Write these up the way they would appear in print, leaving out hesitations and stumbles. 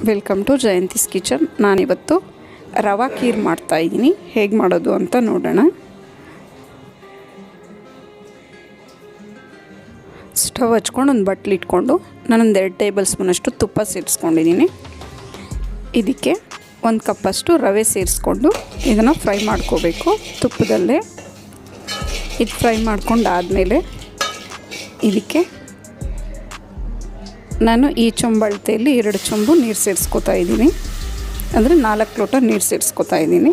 Welcome to Jayanthi's kitchen. ನಾನಿವತ್ತು ರವಾ ಖೀರ್ ಮಾಡ್ತಾಯಿದ್ದೀನಿ. ಹೇಗೆ ಮಾಡೋದು ಅಂತ ನೋಡೋಣ. ಸ್ಟವ್ ಹಚ್ಕೊಂಡು ಒಂದು ಬಟ್ಲು ಇಟ್ಕೊಂಡು ನಾನೊಂದು 2 ಟೇಬಲ್ ಸ್ಪೂನಷ್ಟು ತುಪ್ಪ ಸೇರಿಸ್ಕೊಂಡಿದ್ದೀನಿ. ಇದಕ್ಕೆ 1 ಕಪ್ಪಷ್ಟು ರವೆ ಸೇರಿಸ್ಕೊಂಡು ಇದನ್ನು ಫ್ರೈ ಮಾಡ್ಕೋಬೇಕು ತುಪ್ಪದಲ್ಲೇ. ಇದು ಫ್ರೈ ಮಾಡ್ಕೊಂಡಾದಮೇಲೆ ಇದಕ್ಕೆ ನಾನು ಈ ಚೊಂಬಳತೆಯಲ್ಲಿ 2 ಚೊಂಬು ನೀರು ಸೇರಿಸ್ಕೊತಾ ಇದ್ದೀನಿ. ಅಂದರೆ 4 ಲೋಟ ನೀರು ಸೇರಿಸ್ಕೊತಾ ಇದ್ದೀನಿ.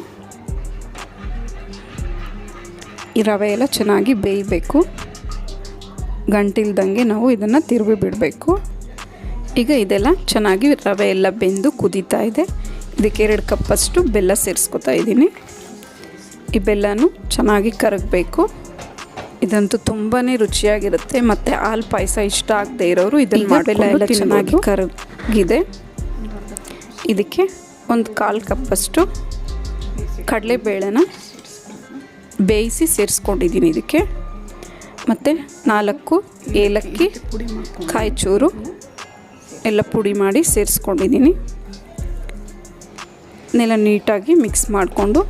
ಈ ರವೆ ಎಲ್ಲ ಚೆನ್ನಾಗಿ ಬೇಯಬೇಕು. ಗಂಟಿಲ್ದಂಗೆ ನಾವು ಇದನ್ನು ತಿರುವಿ ಬಿಡಬೇಕು. ಈಗ ಇದೆಲ್ಲ ಚೆನ್ನಾಗಿ ರವೆ ಎಲ್ಲ ಬೆಂದು ಕುದೀತಾ ಇದೆ. ಇದಕ್ಕೆ 2 ಕಪ್ಪಷ್ಟು ಬೆಲ್ಲ ಸೇರಿಸ್ಕೊತಾ ಇದ್ದೀನಿ. ಈ ಬೆಲ್ಲನೂ ಚೆನ್ನಾಗಿ ಕರಗಬೇಕು. ಇದಂತೂ ತುಂಬಾ ರುಚಿಯಾಗಿರುತ್ತೆ. ಮತ್ತು ಹಾಲು ಪಾಯಸ ಇಷ್ಟ ಆಗದೆ ಇರೋರು ಇದನ್ನು ಬೆಲ್ಲ ಎಲ್ಲ ಚೆನ್ನಾಗಿ ಕರಗಿದೆ. ಇದಕ್ಕೆ 1/4 ಕಪ್ಪಷ್ಟು ಕಡಲೆಬೇಳೆನ ಬೇಯಿಸಿ ಸೇರಿಸ್ಕೊಂಡಿದ್ದೀನಿ. ಇದಕ್ಕೆ ಮತ್ತು 4 ಏಲಕ್ಕಿ, ಕಾಯಿ ಚೂರು ಎಲ್ಲ ಪುಡಿ ಮಾಡಿ ಸೇರಿಸ್ಕೊಂಡಿದ್ದೀನಿ. ಇದನ್ನೆಲ್ಲ ನೀಟಾಗಿ ಮಿಕ್ಸ್ ಮಾಡಿಕೊಂಡು,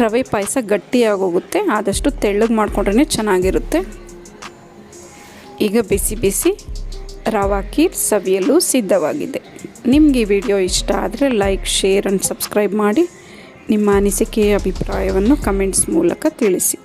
ರವೆ ಪಾಯಸ ಗಟ್ಟಿಯಾಗೋಗುತ್ತೆ. ಆದಷ್ಟು ತೆಳ್ಳಗೆ ಮಾಡಿಕೊಂಡ್ರೆ ಚೆನ್ನಾಗಿರುತ್ತೆ. ಈಗ ಬಿಸಿ ಬಿಸಿ ರವಾ ಖೀರ್ ಸವಿಯಲು ಸಿದ್ಧವಾಗಿದೆ. ನಿಮಗೆ ಈ ವಿಡಿಯೋ ಇಷ್ಟ ಆದರೆ ಲೈಕ್, ಶೇರ್ ಆ್ಯಂಡ್ ಸಬ್ಸ್ಕ್ರೈಬ್ ಮಾಡಿ. ನಿಮ್ಮ ಅನಿಸಿಕೆಯ ಅಭಿಪ್ರಾಯವನ್ನು ಕಮೆಂಟ್ಸ್ ಮೂಲಕ ತಿಳಿಸಿ.